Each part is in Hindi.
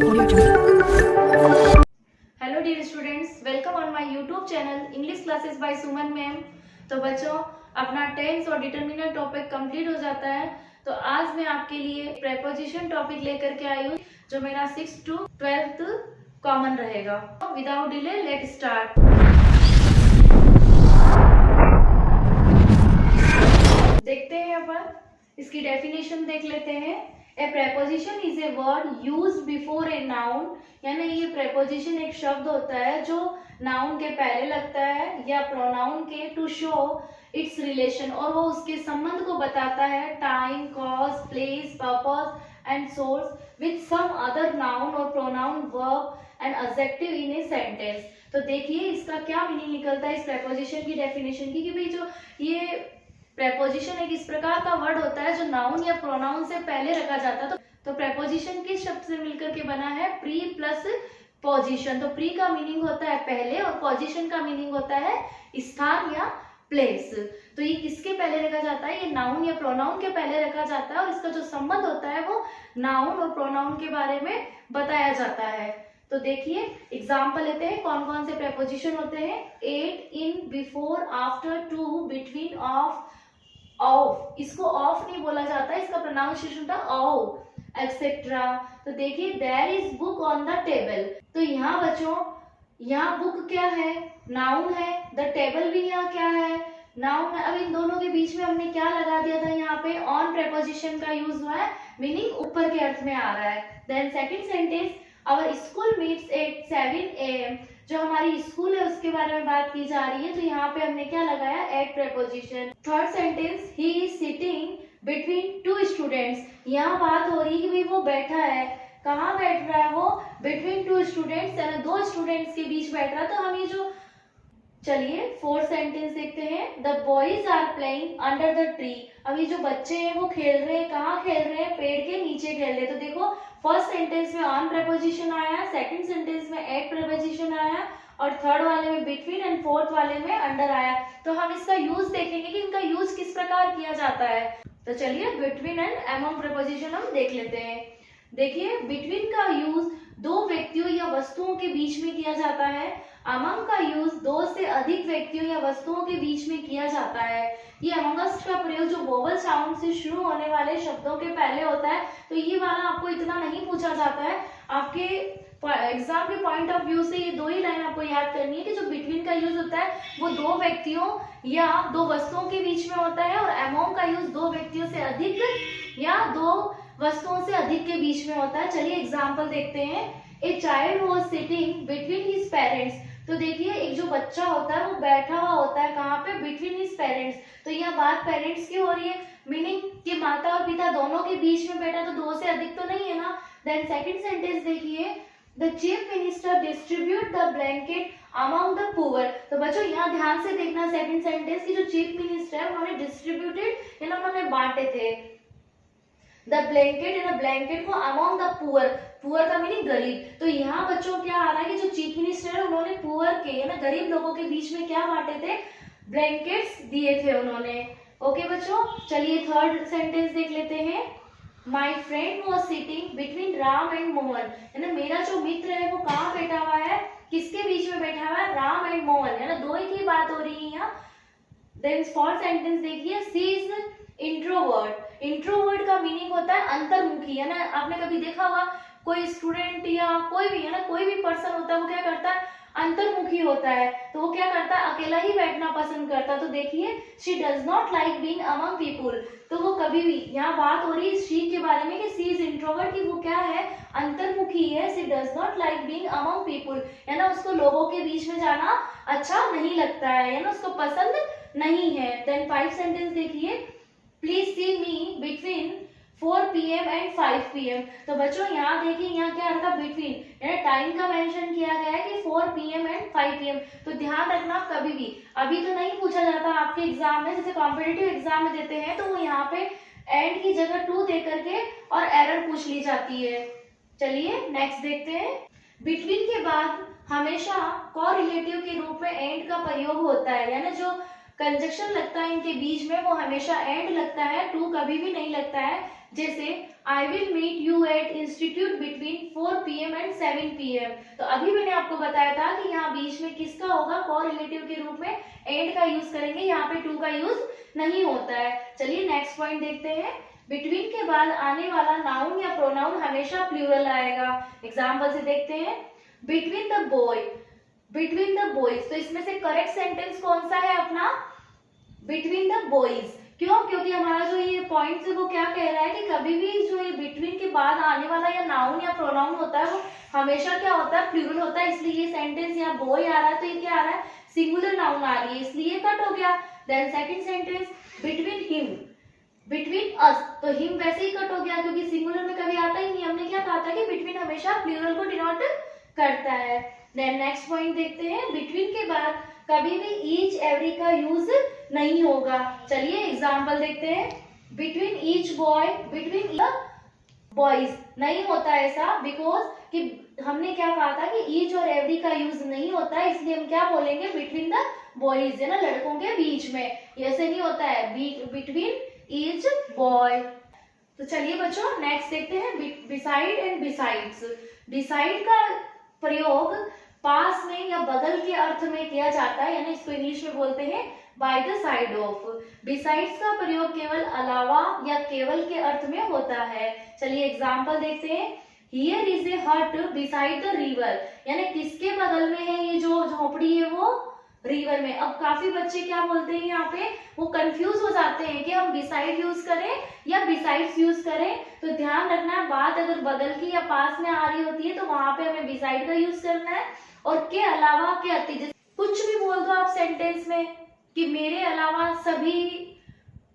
Audio Jungle. Hello dear students, welcome on my YouTube channel English classes by Suman ma'am. तो बच्चों, अपना टेंस और डिटर्मिनर टॉपिक कंप्लीट हो जाता है। तो आज मैं आपके लिए प्रेपोजिशन टॉपिक लेकर के आई हूँ, जो मेरा 6th to 12th कॉमन रहेगा। Without delay let start. देखते हैं अपन इसकी डेफिनेशन देख लेते हैं। A preposition is a word used before a noun, यानी ये प्रेपोजिशन एक शब्द होता है जो नाउन के पहले लगता है या प्रोनाउन के, टू शो इट्स रिलेशन, और वो उसके संबंध को बताता है, time, cause, place, purpose and source with some other noun और pronoun, verb and adjective in a sentence. तो देखिए इसका क्या मीनिंग निकलता है इस प्रेपोजिशन की डेफिनेशन की, कि भाई जो ये प्रेपोजिशन एक इस प्रकार का वर्ड होता है जो नाउन या प्रोनाउन से पहले रखा जाता है। तो प्रेपोजिशन किस शब्द से मिलकर के बना है? Pre plus position. तो प्री का मीनिंग होता है पहले और पोजिशन का मीनिंग होता है स्थान या प्लेस। तो ये किसके पहले रखा जाता है? ये नाउन या प्रोनाउन के पहले रखा जाता है, और इसका जो संबंध होता है वो नाउन और प्रोनाउन के बारे में बताया जाता है। तो देखिए एग्जाम्पल लेते हैं कौन कौन से प्रेपोजिशन होते हैं। At, in, before, after, to, between, of, off. इसको ऑफ नहीं बोला जाता है, इसका प्रोनाउंसिएशन होता है ऑफ, एक्सेट्रा। तो देखिए there is book on the table. तो यहाँ बच्चों, यहाँ बुक क्या है? नाउन है। द टेबल भी यहाँ क्या है? नाउन है। अब इन दोनों के बीच में हमने क्या लगा दिया था? यहाँ पे ऑन प्रेपोजिशन का यूज हुआ है, मीनिंग ऊपर के अर्थ में आ रहा है। Then second sentence, our school meets at 7 AM। जो हमारी स्कूल है उसके बारे में बात की जा रही है, तो यहाँ पे हमने क्या लगाया? At preposition. Third sentence, he is sitting between two students. यहाँ बात हो रही है कि भाई वो बैठा है, कहाँ बैठ रहा है वो? बिटवीन टू स्टूडेंट्स, यानी दो स्टूडेंट्स के बीच बैठ रहा है। तो हम ये जो, चलिए फोर्थ सेंटेंस देखते हैं। The boys are playing under the tree. अब ये जो बच्चे हैं वो खेल रहे हैं, कहाँ खेल रहे हैं? पेड़ के नीचे खेल रहे हैं। तो देखो फर्स्ट सेंटेंस में ऑन प्रेपोजिशन आया, सेकंड सेंटेंस में एट प्रेपोजिशन आया, और थर्ड वाले में बिटवीन एंड फोर्थ वाले में अंडर आया। तो हम इसका यूज देखेंगे कि इनका यूज किस प्रकार किया जाता है। तो चलिए बिटवीन एंड अमंग प्रेपोजिशन हम देख लेते हैं। देखिए बिटवीन का यूज दो व्यक्तियों या वस्तुओं के बीच में किया जाता है। अमंग का यूज दो से अधिक व्यक्तियों या वस्तुओं के बीच में किया जाता है। ये अमंगस्ट का प्रयोग जो वोवल साउंड से शुरू होने वाले शब्दों के पहले होता है। तो ये वाला आपको इतना नहीं पूछा जाता है। आपके एग्जाम के पॉइंट ऑफ व्यू से ये दो ही लाइन आपको याद करनी है कि जो बिटवीन का यूज होता है वो दो व्यक्तियों या दो वस्तुओं के बीच में होता है, और अमंग का यूज दो व्यक्तियों से अधिक या दो वस्तुओं से अधिक के बीच में होता है। चलिए एग्जाम्पल देखते हैं। A child was sitting between his parents. तो देखिए एक जो बच्चा होता है वो बैठा हुआ होता है, कहाँ पे? Between his parents. तो यह बात पेरेंट्स की हो रही है, मीनिंग कि माता और पिता दोनों के बीच में बैठा, तो दो से अधिक तो नहीं है ना। देन सेकंड सेंटेंस देखिए, the chief minister distribute the blanket among the poor. तो बच्चों यहाँ ध्यान से देखना सेकंड सेंटेंस की, जो चीफ मिनिस्टर है उन्होंने डिस्ट्रीब्यूटेड, यानी उन्होंने बांटे थे द ब्लैंकेट, यानी ब्लैंकेट को अमंग द पुअर। पुअर का मीनिंग गरीब। तो यहाँ बच्चों क्या आ रहा है कि जो चीफ मिनिस्टर है उन्होंने पुअर के, यानी गरीब लोगों के बीच में क्या बांटे थे? ब्लैंकेट्स दिए थे उन्होंने। ओके बच्चों, चलिए थर्ड सेंटेंस देख लेते हैं। My friend was sitting between Ram and Mohan. यानी मेरा जो मित्र है वो कहाँ बैठा हुआ है? किसके बीच में बैठा हुआ है? राम एंड मोहन, यानी दो ही की बात हो रही है यहाँ। देन फोर्थ सेंटेंस देखिए, सी इज इंट्रोवर्ट। इंट्रोवर्ट का मीनिंग होता है अंतर्मुखी, है ना। आपने कभी देखा होगा कोई स्टूडेंट या कोई भी, है ना, कोई भी पर्सन होता है वो क्या करता है? अंतर्मुखी होता है। तो वो क्या करता है? अकेला ही बैठना पसंद करता है। तो देखिए she does not like being among people. तो वो कभी भी, यहाँ बात हो रही है शी के बारे में कि सी इज इंट्रोवर्ट, कि वो क्या है? अंतर्मुखी है। She does not like being among people, है ना, उसको लोगों के बीच में जाना अच्छा नहीं लगता है ना, उसको पसंद नहीं है। देन फाइव सेंटेंस देखिए, please see me between 4 PM and 5 PM। तो बच्चों यहाँ देखिए, यहाँ क्या रखा? बिटवीन, यानी टाइम का मेंशन किया गया है कि 4 PM एंड 5 PM। तो ध्यान रखना कभी भी, अभी तो नहीं पूछा जाता आपके एग्जाम में, जैसे कॉम्पिटिटिव एग्जाम में देते हैं तो वो यहाँ पे एंड की जगह टू दे करके और एरर पूछ ली जाती है। चलिए नेक्स्ट देखते हैं। बिटवीन के बाद हमेशा कोरिलेटिव के रूप में एंड का प्रयोग होता है, यानी जो कंजक्शन लगता है इनके बीच में वो हमेशा एंड लगता है, टू कभी भी नहीं लगता है। जैसे I will meet you at institute between 4 PM and 7 PM। तो अभी मैंने आपको बताया था कि यहाँ बीच में किसका होगा, कोरिलेटिव के रूप में एंड का यूज करेंगे, यहाँ पे टू का यूज नहीं होता है। चलिए नेक्स्ट पॉइंट देखते हैं। बिटवीन के बाद आने वाला नाउन या प्रोनाउन हमेशा प्लूरल आएगा। एग्जाम्पल से देखते हैं, between the boy, between the boys. तो इसमें से करेक्ट सेंटेंस कौन सा है अपना, बिटवीन द बॉयज। क्यों? क्योंकि हमारा जो ये पॉइंट है वो क्या कह रहा है कि कभी भी जो ये बिटवीन के बाद आने वाला या नाउन या प्रोनाउन होता है वो हमेशा क्या होता है, प्लूरल होता है। इसलिए ये सेंटेंस यहाँ बॉय आ रहा है तो ये क्या आ रहा है, सिंगुलर नाउन आ रही है, इसलिए कट हो गया। Then second sentence, between him, between us. तो हिम वैसे ही कट हो गया क्योंकि सिंगुलर में कभी आता ही नहीं। हमने क्या कहा था कि बिटवीन हमेशा प्लूरल को डिनोट करता है। देन नेक्स्ट पॉइंट देखते हैं, बिटवीन के बाद कभी भी ईच एवरी का यूज नहीं होगा। चलिए एग्जाम्पल देखते हैं, between each boy, between boys नहीं होता ऐसा, बिकॉज कि हमने क्या कहा था कि ईच और एवरी का यूज नहीं होता है, इसलिए हम क्या बोलेंगे, बिटवीन द बॉयज, है ना, लड़कों के बीच में। ऐसे नहीं होता है, बिटवीन ईच बॉय। तो चलिए बच्चों नेक्स्ट देखते हैं, बिसाइड एंड बिसाइड्स। बिसाइड का प्रयोग पास में या बगल के अर्थ में किया जाता है, यानी इसको इंग्लिश में बोलते हैं by the side of. Besides का प्रयोग केवल अलावा या केवल के अर्थ में होता है। चलिए एग्जांपल देखते हैं, हियर इज ए हट बिसाइड द रिवर, यानी किसके बगल में है ये जो झोपड़ी है, वो रिवर में। अब काफी बच्चे क्या बोलते हैं यहाँ पे, वो कंफ्यूज हो जाते हैं कि हम बिसाइड यूज करें या बिसाइड्स यूज करें। तो ध्यान रखना, बात अगर बगल की या पास में आ रही होती है तो वहां पे हमें बिसाइड का यूज करना है, और के अलावा के अतिरिक्त कुछ भी बोल दो आप सेंटेंस में कि मेरे अलावा सभी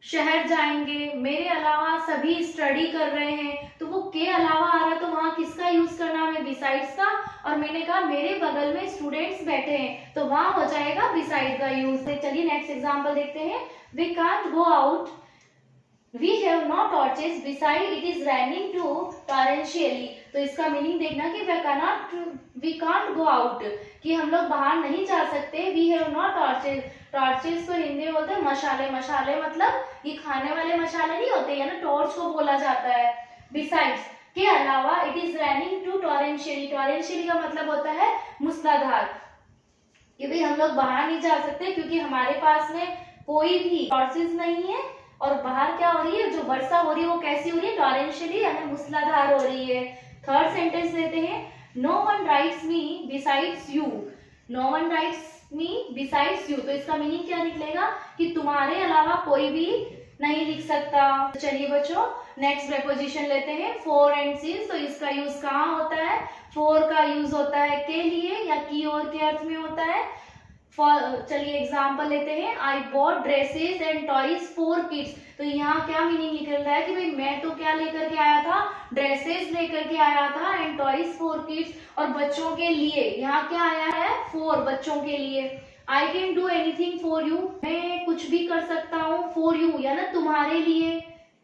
शहर जाएंगे, मेरे अलावा सभी स्टडी कर रहे हैं, तो वो के अलावा आ रहा है तो वहां किसका यूज करना है, बिसाइड्स का। और मैंने कहा मेरे बगल में स्टूडेंट्स बैठे हैं तो वहां हो जाएगा बिसाइड का यूज। चलिए नेक्स्ट एग्जांपल देखते हैं, we can't go out, we have no torches beside it is raining too torrentially। तो इसका मीनिंग देखना कि we can't go out, कि हम लोग बाहर नहीं जा सकते। we have no torches, torches को हिंदी में बोलते हैं मशाले। मशाले मतलब ये खाने वाले मशाले नहीं होते, या ना टॉर्च को बोला जाता है। besides के अलावा it is raining too torrentially, torrentially का मतलब होता है मूसलाधार, कि भाई हम लोग बाहर नहीं जा सकते क्योंकि हमारे पास में कोई भी टॉर्चेस नहीं है, और बाहर क्या हो रही है, जो वर्षा हो रही है वो कैसी हो रही है, टॉरेंशियली यानी मूसलाधार हो रही है। थर्ड सेंटेंस लेते हैं, no one writes me besides you, no one writes me besides you. तो इसका मीनिंग क्या निकलेगा कि तुम्हारे अलावा कोई भी नहीं लिख सकता। चलिए बच्चों नेक्स्ट प्रेपोजिशन लेते हैं, फॉर एंड सिंस। तो इसका यूज कहाँ होता है, फॉर का यूज होता है के लिए या की और के अर्थ में होता है। चलिए एग्जाम्पल लेते हैं, I bought dresses and toys for kids. तो यहाँ क्या मीनिंग निकल रहा है कि भाई मैं तो क्या लेकर के आया था, ड्रेसेस लेकर के आया था, एंड टॉयज फॉर किड्स, और बच्चों के लिए। यहाँ क्या आया है, फॉर, बच्चों के लिए। I can do anything for you, मैं कुछ भी कर सकता हूँ, फॉर यू या ना तुम्हारे लिए।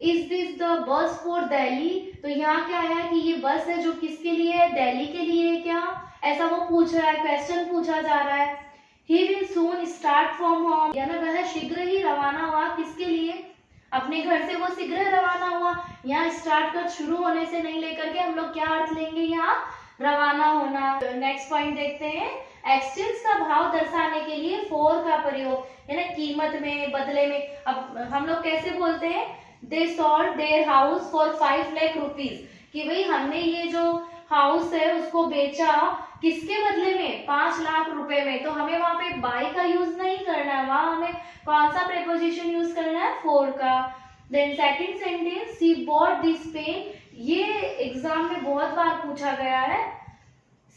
Is this the bus for Delhi. तो यहाँ क्या है कि ये बस है जो किसके लिए है, दिल्ली के लिए है क्या, ऐसा वो पूछ रहा है, क्वेश्चन पूछा जा रहा है। He will soon start from home, यानी वह शीघ्र ही रवाना हुआ, किसके लिए, अपने घर से वो शीघ्र रवाना हुआ। यहाँ स्टार्ट कर शुरू होने से नहीं लेकर के हम लोग क्या अर्थ लेंगे, यहाँ रवाना होना। नेक्स्ट पॉइंट देखते हैं, एक्सचेंज का भाव दर्शाने के लिए फॉर का प्रयोग, यानी कीमत में, बदले में। अब हम लोग कैसे बोलते हैं, they sold their house for 5 lakh rupees, कि भाई हमने ये जो हाउस है उसको बेचा किसके बदले में, 5 लाख रुपए में। तो हमें वहां पे बाय का यूज नहीं करना है, वहां हमें कौन सा प्रेपोजिशन यूज करना है, फॉर का। Then second sentence, she bought this pen, ये एग्जाम में बहुत बार पूछा गया है।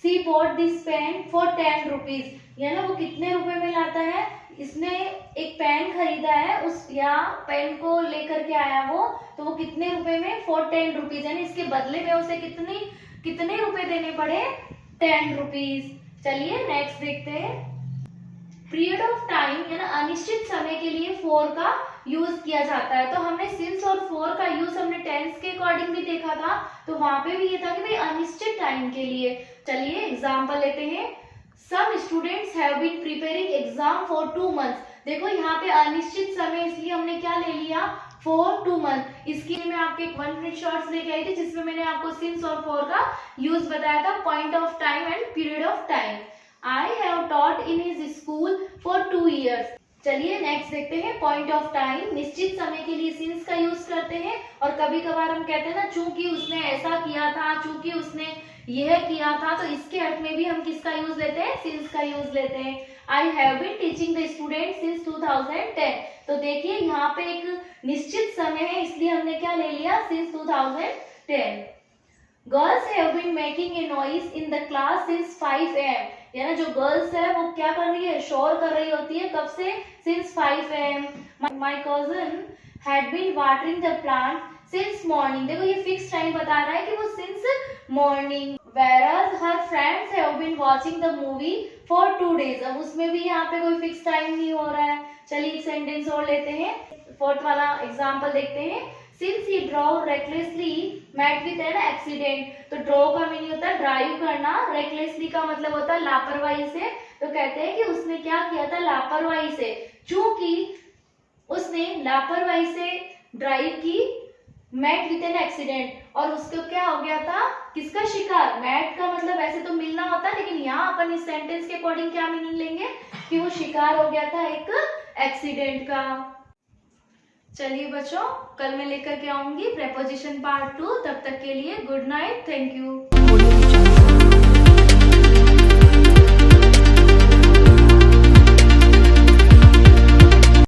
She bought this pen for 10 rupees, यानी वो कितने रुपए में लाता है, इसने एक पेन खरीदा है, उस या पेन को लेकर के आया वो, तो वो कितने रुपए में, फॉर 10 रुपीज, यानी इसके बदले में उसे कितने रुपए देने पड़े, 10 रुपीज। चलिए नेक्स्ट देखते हैं, पीरियड ऑफ टाइम यानी अनिश्चित समय के लिए फॉर का यूज किया जाता है। तो हमने सिंस और फॉर का यूज हमने टेंस के अकॉर्डिंग भी देखा था, तो वहां पे भी ये था कि भाई अनिश्चित टाइम के लिए। चलिए एग्जांपल लेते हैं, some students have been preparing exam for 2 months। देखो यहाँ पे अनिश्चित समय, इसलिए हमने क्या ले लिया, फॉर 2 मंथ। इसके लिए मैं आपके एक 1 मिनट शॉर्ट्स लेके आई थी जिसमें मैंने आपको सिंस और फॉर का यूज बताया था, point of time and period of time. I have taught in his school for 2 years। चलिए नेक्स्ट देखते हैं पॉइंट ऑफ टाइम। निश्चित समय के लिए सिंस का यूज करते हैं, और कभी कभार हम कहते हैं ना चूंकि उसने ऐसा किया था, चूंकि उसने यह किया था, तो इसके अर्थ में भी हम किसका यूज लेते हैं, सिंस का यूज लेते हैं। I have been teaching the student since 2010। तो देखिए यहाँ पे एक निश्चित समय है, इसलिए हमने क्या ले लिया, since 2010। Girls have been making a noise in the class since 5 AM। यानी जो गर्ल्स है वो क्या कर रही है, शोर कर रही होती है, कब से, since 5 AM। My cousin had been watering the plant since morning. देखो ये फिक्स टाइम बता रहा है कि वो since morning. whereas her friends have been watching the movie for 2 days। अब उसमें भी यहाँ पे कोई फिक्स टाइम नहीं हो रहा है। चलिए एक सेंटेंस और लेते हैं, 4th वाला एग्जाम्पल देखते हैं। Since he drove recklessly met with an accident। तो ड्रॉ का मीनिंग होता है ड्राइव करना, recklessly का मतलब होता है लापरवाही से। तो कहते हैं कि उसने क्या किया था, लापरवाही से। चूंकि उसने लापरवाही से ड्राइव की, मेट विद एन एक्सीडेंट, और उसको क्या हो गया था, किसका शिकार। मेट का मतलब ऐसे तो मिलना होता है, लेकिन यहाँ अपन इस सेंटेंस के अकॉर्डिंग क्या मीनिंग लेंगे कि वो शिकार हो गया था एक एक्सीडेंट का। चलिए बच्चों, कल मैं लेकर के आऊंगी प्रेपोजिशन पार्ट 2। तब तक के लिए गुड नाइट, थैंक यू।